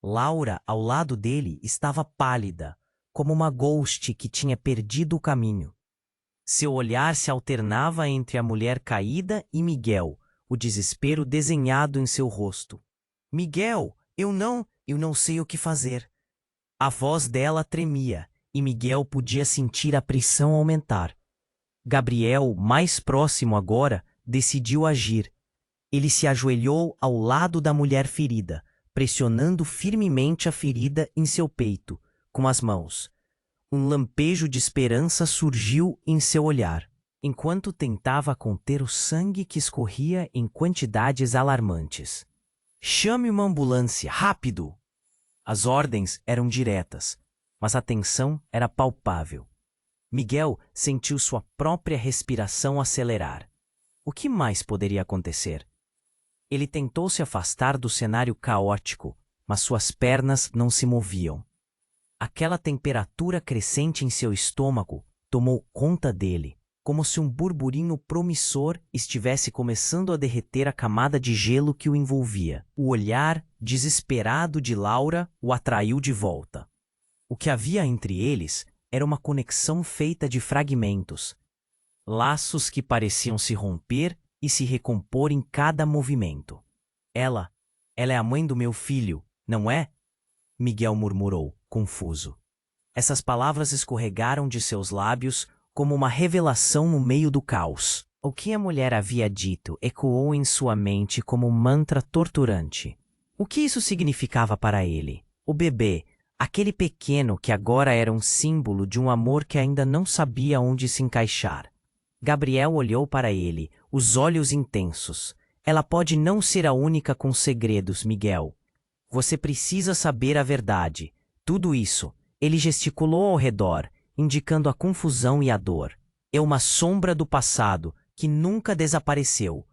Laura, ao lado dele, estava pálida, como uma ghost que tinha perdido o caminho. Seu olhar se alternava entre a mulher caída e Miguel, o desespero desenhado em seu rosto. "Miguel, eu não sei o que fazer." A voz dela tremia, e Miguel podia sentir a pressão aumentar. Gabriel, mais próximo agora, decidiu agir. Ele se ajoelhou ao lado da mulher ferida, pressionando firmemente a ferida em seu peito, com as mãos. Um lampejo de esperança surgiu em seu olhar, enquanto tentava conter o sangue que escorria em quantidades alarmantes. "Chame uma ambulância, rápido!" As ordens eram diretas, mas a tensão era palpável. Miguel sentiu sua própria respiração acelerar. O que mais poderia acontecer? Ele tentou se afastar do cenário caótico, mas suas pernas não se moviam. Aquela temperatura crescente em seu estômago tomou conta dele, como se um burburinho promissor estivesse começando a derreter a camada de gelo que o envolvia. O olhar desesperado de Laura o atraiu de volta. O que havia entre eles era uma conexão feita de fragmentos, laços que pareciam se romper e se recompor em cada movimento. Ela é a mãe do meu filho, não é?" Miguel murmurou, confuso. Essas palavras escorregaram de seus lábios, como uma revelação no meio do caos. O que a mulher havia dito ecoou em sua mente como um mantra torturante. O que isso significava para ele? O bebê, aquele pequeno que agora era um símbolo de um amor que ainda não sabia onde se encaixar. Gabriel olhou para ele, os olhos intensos. Ela pode não ser a única com segredos, Miguel. Você precisa saber a verdade. Tudo isso. Ele gesticulou ao redor, indicando a confusão e a dor. É uma sombra do passado que nunca desapareceu.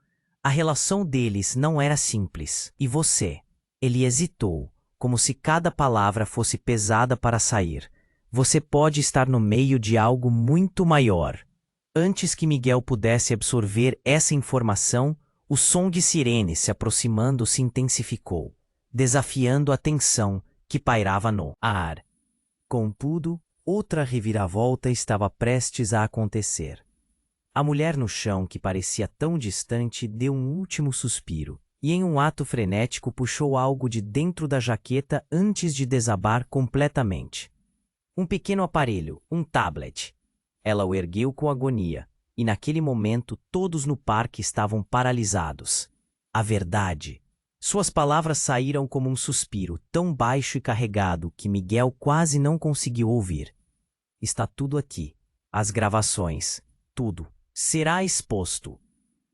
A relação deles não era simples. E você? Ele hesitou, como se cada palavra fosse pesada para sair. Você pode estar no meio de algo muito maior. Antes que Miguel pudesse absorver essa informação, o som de sirene se aproximando se intensificou, desafiando a tensão que pairava no ar. Contudo, outra reviravolta estava prestes a acontecer. A mulher no chão, que parecia tão distante, deu um último suspiro e, em um ato frenético, puxou algo de dentro da jaqueta antes de desabar completamente. Um pequeno aparelho, um tablet. Ela o ergueu com agonia, e naquele momento todos no parque estavam paralisados. A verdade. Suas palavras saíram como um suspiro, tão baixo e carregado que Miguel quase não conseguiu ouvir. Está tudo aqui. As gravações. Tudo. Será exposto.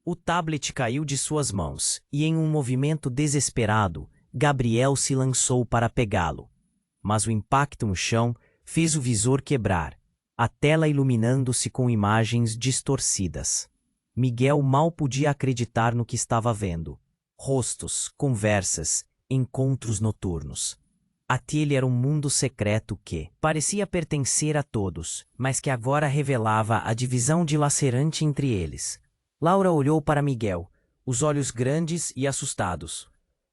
O tablet caiu de suas mãos, e em um movimento desesperado, Gabriel se lançou para pegá-lo. Mas o impacto no chão fez o visor quebrar, a tela iluminando-se com imagens distorcidas. Miguel mal podia acreditar no que estava vendo. Rostos, conversas, encontros noturnos. Aquele era um mundo secreto que parecia pertencer a todos, mas que agora revelava a divisão dilacerante entre eles. Laura olhou para Miguel, os olhos grandes e assustados.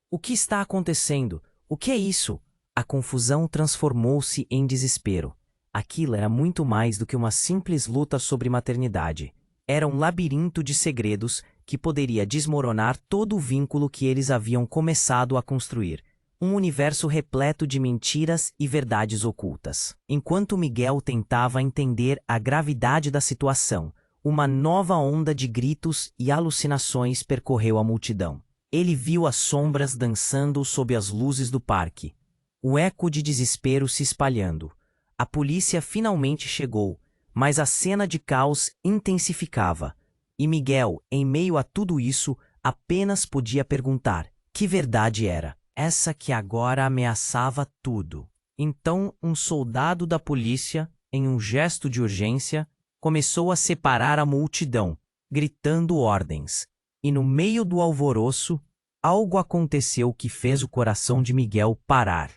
O que está acontecendo? O que é isso? A confusão transformou-se em desespero. Aquilo era muito mais do que uma simples luta sobre maternidade. Era um labirinto de segredos que poderia desmoronar todo o vínculo que eles haviam começado a construir. Um universo repleto de mentiras e verdades ocultas. Enquanto Miguel tentava entender a gravidade da situação, uma nova onda de gritos e alucinações percorreu a multidão. Ele viu as sombras dançando sob as luzes do parque. O eco de desespero se espalhando. A polícia finalmente chegou, mas a cena de caos intensificava. E Miguel, em meio a tudo isso, apenas podia perguntar: que verdade era essa que agora ameaçava tudo? Então, um soldado da polícia, em um gesto de urgência, começou a separar a multidão, gritando ordens. E no meio do alvoroço, algo aconteceu que fez o coração de Miguel parar.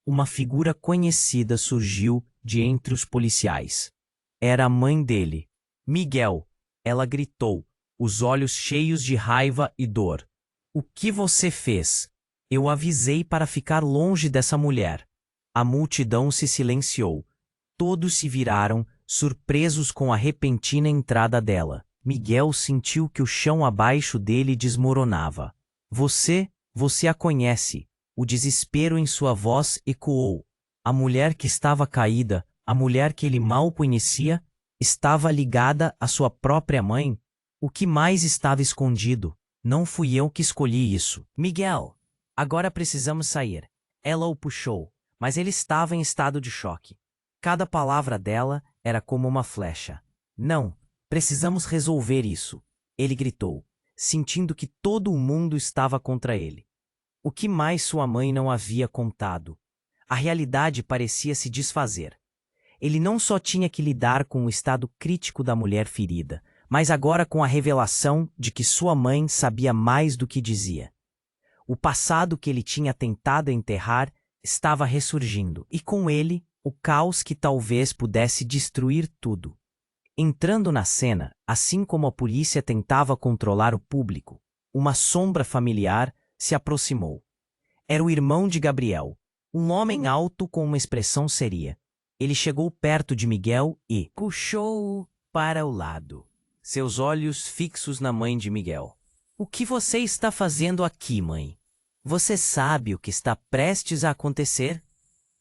Uma figura conhecida surgiu de entre os policiais. Era a mãe dele. Miguel, ela gritou, os olhos cheios de raiva e dor. O que você fez? Eu avisei para ficar longe dessa mulher. A multidão se silenciou. Todos se viraram, surpresos com a repentina entrada dela. Miguel sentiu que o chão abaixo dele desmoronava. Você a conhece. O desespero em sua voz ecoou. A mulher que estava caída, a mulher que ele mal conhecia, estava ligada à sua própria mãe. O que mais estava escondido? Não fui eu que escolhi isso. Miguel, agora precisamos sair. Ela o puxou, mas ele estava em estado de choque. Cada palavra dela era como uma flecha. Não, precisamos resolver isso. Ele gritou, sentindo que todo o mundo estava contra ele. O que mais sua mãe não havia contado? A realidade parecia se desfazer. Ele não só tinha que lidar com o estado crítico da mulher ferida, mas agora com a revelação de que sua mãe sabia mais do que dizia. O passado que ele tinha tentado enterrar estava ressurgindo, e com ele, o caos que talvez pudesse destruir tudo. Entrando na cena, assim como a polícia tentava controlar o público, uma sombra familiar se aproximou. Era o irmão de Gabriel, um homem alto com uma expressão séria. Ele chegou perto de Miguel e puxou-o para o lado, seus olhos fixos na mãe de Miguel. O que você está fazendo aqui, mãe? Você sabe o que está prestes a acontecer?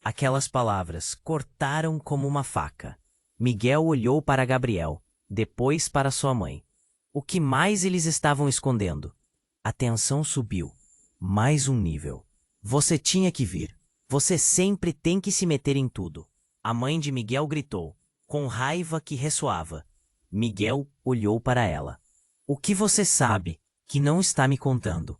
Aquelas palavras cortaram como uma faca. Miguel olhou para Gabriel, depois para sua mãe. O que mais eles estavam escondendo? A tensão subiu. Mais um nível. Você tinha que vir. Você sempre tem que se meter em tudo. A mãe de Miguel gritou, com raiva que ressoava. Miguel olhou para ela. O que você sabe que não está me contando?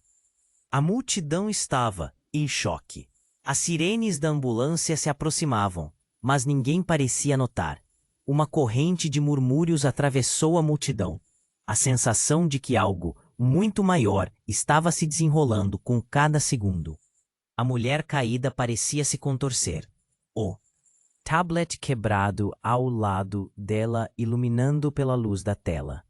A multidão estava em choque. As sirenes da ambulância se aproximavam, mas ninguém parecia notar. Uma corrente de murmúrios atravessou a multidão. A sensação de que algo muito maior estava se desenrolando com cada segundo. A mulher caída parecia se contorcer. O tablet quebrado ao lado dela, iluminando pela luz da tela.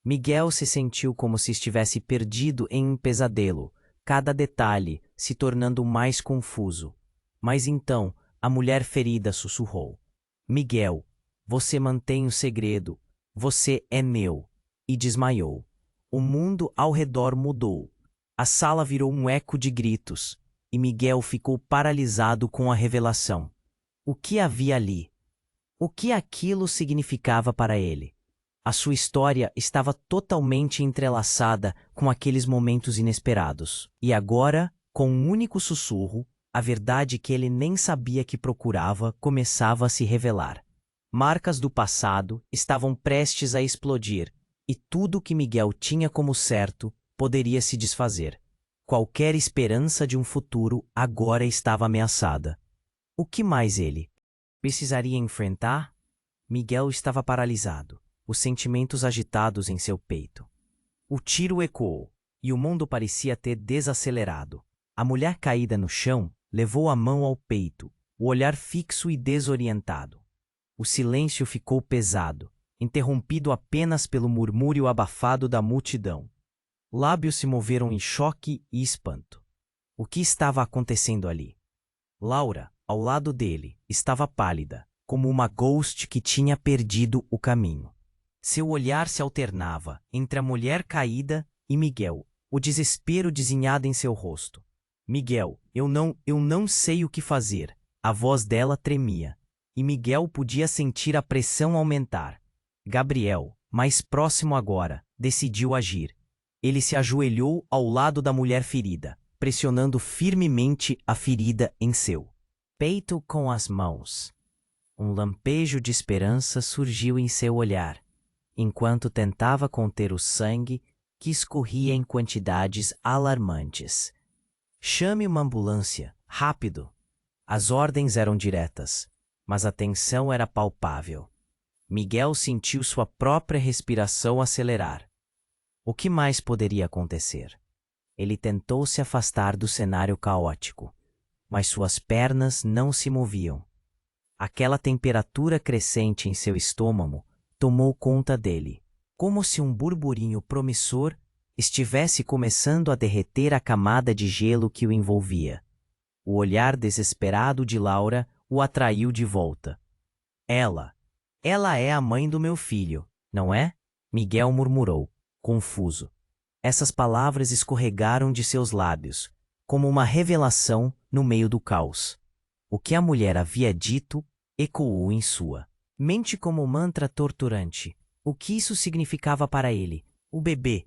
Miguel se sentiu como se estivesse perdido em um pesadelo, cada detalhe se tornando mais confuso. Mas então, a mulher ferida sussurrou. Miguel, você mantém o segredo. Você é meu. E desmaiou. O mundo ao redor mudou. A sala virou um eco de gritos, e Miguel ficou paralisado com a revelação. O que havia ali? O que aquilo significava para ele? A sua história estava totalmente entrelaçada com aqueles momentos inesperados. E agora, com um único sussurro, a verdade que ele nem sabia que procurava começava a se revelar. Marcas do passado estavam prestes a explodir, e tudo que Miguel tinha como certo poderia se desfazer. Qualquer esperança de um futuro agora estava ameaçada. O que mais ele precisaria enfrentar? Miguel estava paralisado, os sentimentos agitados em seu peito. O tiro ecoou, e o mundo parecia ter desacelerado. A mulher caída no chão levou a mão ao peito, o olhar fixo e desorientado. O silêncio ficou pesado, interrompido apenas pelo murmúrio abafado da multidão. Lábios se moveram em choque e espanto. O que estava acontecendo ali? Laura, ao lado dele, estava pálida, como uma ghost que tinha perdido o caminho. Seu olhar se alternava entre a mulher caída e Miguel, o desespero desenhado em seu rosto. Miguel, eu não sei o que fazer. A voz dela tremia, e Miguel podia sentir a pressão aumentar. Gabriel, mais próximo agora, decidiu agir. Ele se ajoelhou ao lado da mulher ferida, pressionando firmemente a ferida em seu peito com as mãos. Um lampejo de esperança surgiu em seu olhar, enquanto tentava conter o sangue que escorria em quantidades alarmantes. Chame uma ambulância, rápido! As ordens eram diretas, mas a tensão era palpável. Miguel sentiu sua própria respiração acelerar. O que mais poderia acontecer? Ele tentou se afastar do cenário caótico, mas suas pernas não se moviam. Aquela temperatura crescente em seu estômago tomou conta dele, como se um burburinho promissor estivesse começando a derreter a camada de gelo que o envolvia. O olhar desesperado de Laura o atraiu de volta. Ela é a mãe do meu filho, não é? Miguel murmurou, confuso. Essas palavras escorregaram de seus lábios, como uma revelação no meio do caos. O que a mulher havia dito ecoou em sua mente como um mantra torturante. O que isso significava para ele? O bebê,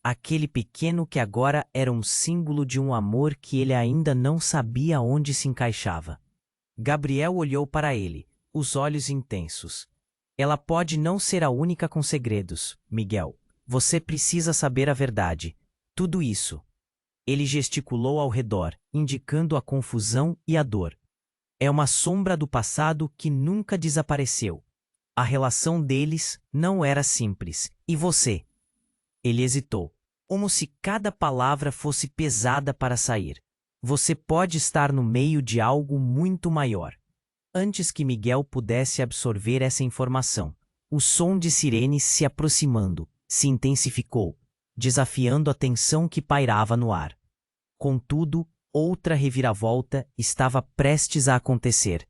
aquele pequeno que agora era um símbolo de um amor que ele ainda não sabia onde se encaixava. Gabriel olhou para ele, os olhos intensos. Ela pode não ser a única com segredos, Miguel. Você precisa saber a verdade. Tudo isso. Ele gesticulou ao redor, indicando a confusão e a dor. É uma sombra do passado que nunca desapareceu. A relação deles não era simples. E você? Ele hesitou, como se cada palavra fosse pesada para sair. Você pode estar no meio de algo muito maior. Antes que Miguel pudesse absorver essa informação, o som de sirenes se aproximando se intensificou, desafiando a tensão que pairava no ar. Contudo, outra reviravolta estava prestes a acontecer.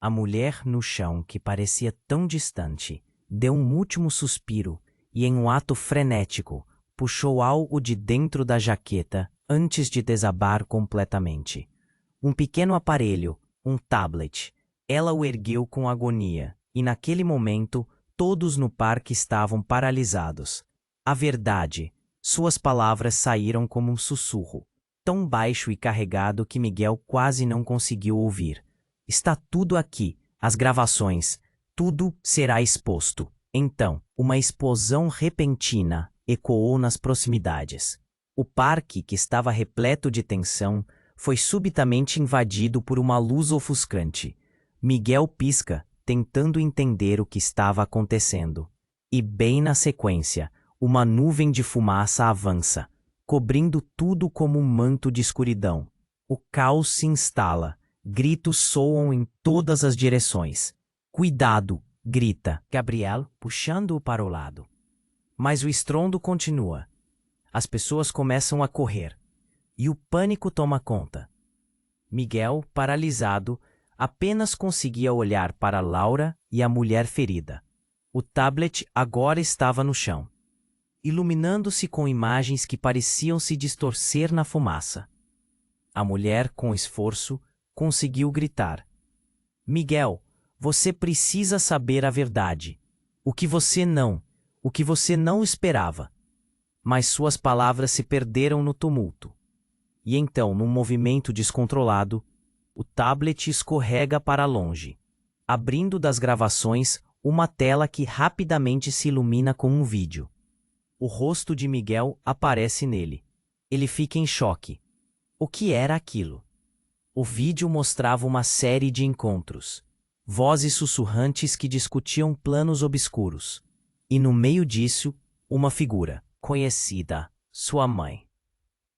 A mulher no chão, que parecia tão distante, deu um último suspiro e, em um ato frenético, puxou algo de dentro da jaqueta antes de desabar completamente. Um pequeno aparelho, um tablet. Ela o ergueu com agonia, E naquele momento, todos no parque estavam paralisados. A verdade, suas palavras saíram como um sussurro, tão baixo e carregado que Miguel quase não conseguiu ouvir. Está tudo aqui, as gravações, tudo será exposto. Então, uma explosão repentina ecoou nas proximidades. O parque, que estava repleto de tensão, foi subitamente invadido por uma luz ofuscante. Miguel pisca, tentando entender o que estava acontecendo. E bem na sequência, uma nuvem de fumaça avança, cobrindo tudo como um manto de escuridão. O caos se instala, gritos soam em todas as direções. Cuidado! Grita Gabriel, puxando-o para o lado. Mas o estrondo continua. As pessoas começam a correr. E o pânico toma conta. Miguel, paralisado, apenas conseguia olhar para Laura e a mulher ferida. O tablet agora estava no chão, iluminando-se com imagens que pareciam se distorcer na fumaça. A mulher, com esforço, conseguiu gritar: Miguel, você precisa saber a verdade. O que você não esperava. Mas suas palavras se perderam no tumulto. E então, num movimento descontrolado, o tablet escorrega para longe, abrindo das gravações uma tela que rapidamente se ilumina com um vídeo. O rosto de Miguel aparece nele. Ele fica em choque. O que era aquilo? O vídeo mostrava uma série de encontros. Vozes sussurrantes que discutiam planos obscuros. E no meio disso, uma figura conhecida, sua mãe.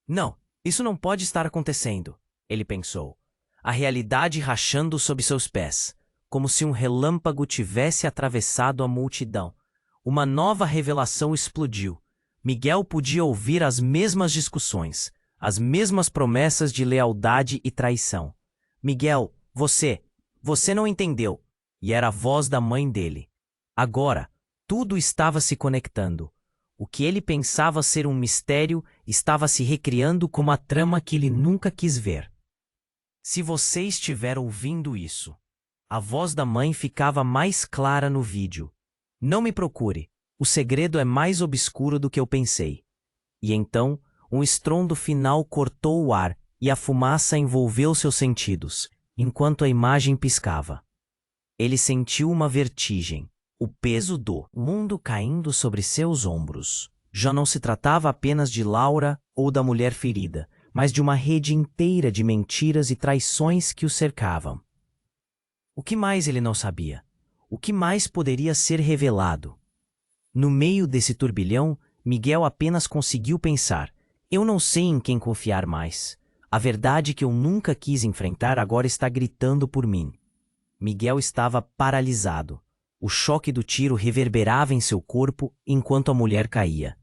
Não, isso não pode estar acontecendo, ele pensou. A realidade rachando sob seus pés, como se um relâmpago tivesse atravessado a multidão. Uma nova revelação explodiu. Miguel podia ouvir as mesmas discussões, as mesmas promessas de lealdade e traição. Miguel, você não entendeu. E era a voz da mãe dele. Agora, tudo estava se conectando. O que ele pensava ser um mistério estava se recriando como a trama que ele nunca quis ver. Se você estiver ouvindo isso, a voz da mãe ficava mais clara no vídeo. Não me procure. O segredo é mais obscuro do que eu pensei. E então, um estrondo final cortou o ar e a fumaça envolveu seus sentidos, enquanto a imagem piscava. Ele sentiu uma vertigem, o peso do mundo caindo sobre seus ombros. Já não se tratava apenas de Laura ou da mulher ferida, mas de uma rede inteira de mentiras e traições que o cercavam. O que mais ele não sabia? O que mais poderia ser revelado? No meio desse turbilhão, Miguel apenas conseguiu pensar: eu não sei em quem confiar mais. A verdade que eu nunca quis enfrentar agora está gritando por mim. Miguel estava paralisado. O choque do tiro reverberava em seu corpo enquanto a mulher caía.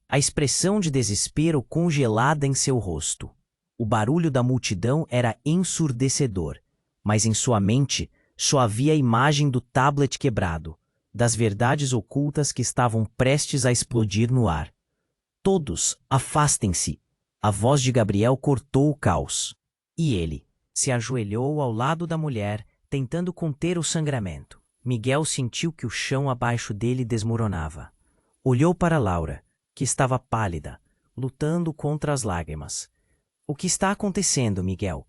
A expressão de desespero congelada em seu rosto. O barulho da multidão era ensurdecedor, mas em sua mente só havia a imagem do tablet quebrado, das verdades ocultas que estavam prestes a explodir no ar. Todos, afastem-se! A voz de Gabriel cortou o caos. E ele se ajoelhou ao lado da mulher, tentando conter o sangramento. Miguel sentiu que o chão abaixo dele desmoronava. Olhou para Laura, que estava pálida, lutando contra as lágrimas. O que está acontecendo, Miguel?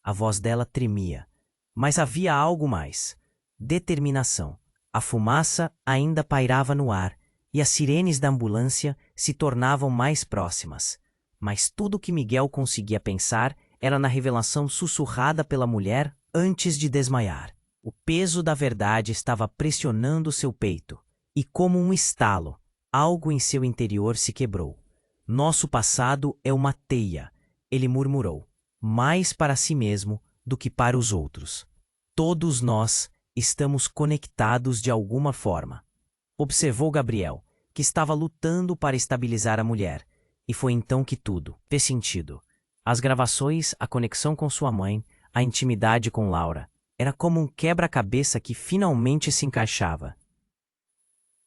A voz dela tremia. Mas havia algo mais. Determinação. A fumaça ainda pairava no ar, e as sirenes da ambulância se tornavam mais próximas. Mas tudo que Miguel conseguia pensar era na revelação sussurrada pela mulher antes de desmaiar. O peso da verdade estava pressionando seu peito, e como um estalo, algo em seu interior se quebrou. Nosso passado é uma teia, ele murmurou, mais para si mesmo do que para os outros. Todos nós estamos conectados de alguma forma. Observou Gabriel, que estava lutando para estabilizar a mulher, e foi então que tudo fez sentido. As gravações, a conexão com sua mãe, a intimidade com Laura, era como um quebra-cabeça que finalmente se encaixava.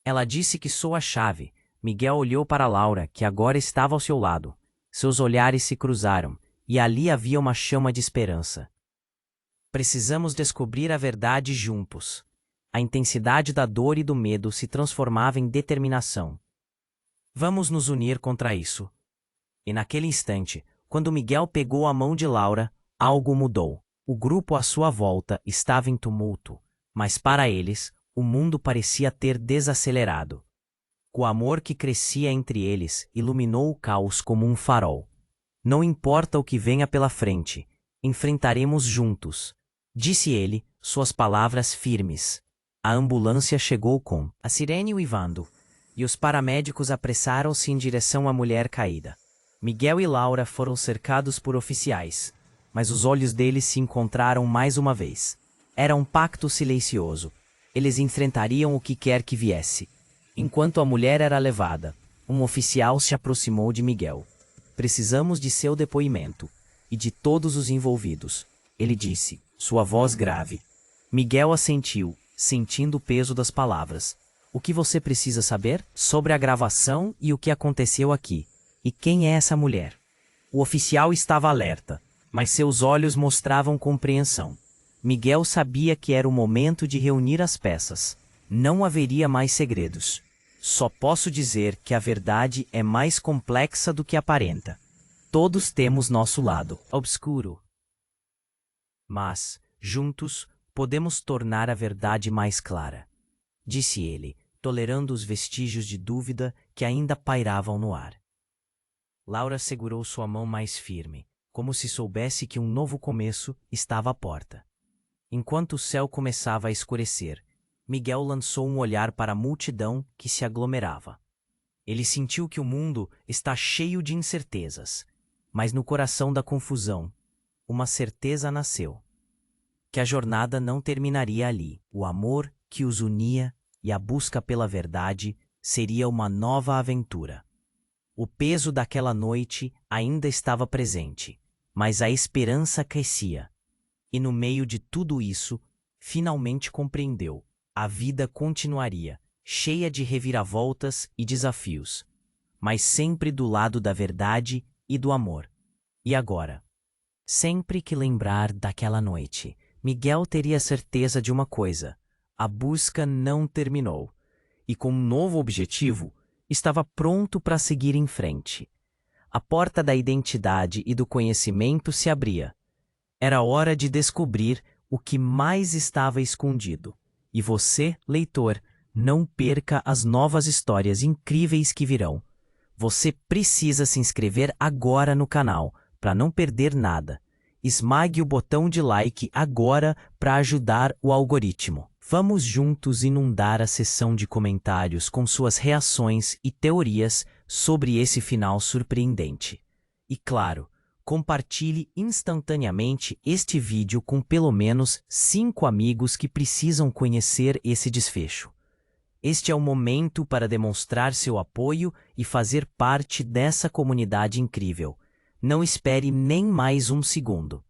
Ela disse que sou a chave. Miguel olhou para Laura, que agora estava ao seu lado. Seus olhares se cruzaram, e ali havia uma chama de esperança. Precisamos descobrir a verdade juntos. A intensidade da dor e do medo se transformava em determinação. Vamos nos unir contra isso. E naquele instante, quando Miguel pegou a mão de Laura, algo mudou. O grupo à sua volta estava em tumulto, mas para eles, o mundo parecia ter desacelerado. O amor que crescia entre eles iluminou o caos como um farol. Não importa o que venha pela frente, enfrentaremos juntos, disse ele, suas palavras firmes. A ambulância chegou com a sirene uivando, e os paramédicos apressaram-se em direção à mulher caída. Miguel e Laura foram cercados por oficiais, mas os olhos deles se encontraram mais uma vez. Era um pacto silencioso. Eles enfrentariam o que quer que viesse. Enquanto a mulher era levada, um oficial se aproximou de Miguel. Precisamos de seu depoimento e de todos os envolvidos, ele disse, sua voz grave. Miguel assentiu, sentindo o peso das palavras. O que você precisa saber? Sobre a gravação e o que aconteceu aqui. E quem é essa mulher? O oficial estava alerta, mas seus olhos mostravam compreensão. Miguel sabia que era o momento de reunir as peças. Não haveria mais segredos. Só posso dizer que a verdade é mais complexa do que aparenta. Todos temos nosso lado obscuro. Mas, juntos, podemos tornar a verdade mais clara, disse ele, tolerando os vestígios de dúvida que ainda pairavam no ar. Laura segurou sua mão mais firme, como se soubesse que um novo começo estava à porta. Enquanto o céu começava a escurecer, Miguel lançou um olhar para a multidão que se aglomerava. Ele sentiu que o mundo está cheio de incertezas, mas no coração da confusão, uma certeza nasceu. Que a jornada não terminaria ali. O amor que os unia e a busca pela verdade seria uma nova aventura. O peso daquela noite ainda estava presente, mas a esperança crescia. E no meio de tudo isso, finalmente compreendeu. A vida continuaria, cheia de reviravoltas e desafios, mas sempre do lado da verdade e do amor. E agora? Sempre que lembrar daquela noite, Miguel teria certeza de uma coisa: a busca não terminou. E com um novo objetivo, estava pronto para seguir em frente. A porta da identidade e do conhecimento se abria. Era hora de descobrir o que mais estava escondido. E você, leitor, não perca as novas histórias incríveis que virão. Você precisa se inscrever agora no canal, para não perder nada. Esmague o botão de like agora para ajudar o algoritmo. Vamos juntos inundar a seção de comentários com suas reações e teorias sobre esse final surpreendente. E claro, compartilhe instantaneamente este vídeo com pelo menos 5 amigos que precisam conhecer esse desfecho. Este é o momento para demonstrar seu apoio e fazer parte dessa comunidade incrível. Não espere nem mais um segundo.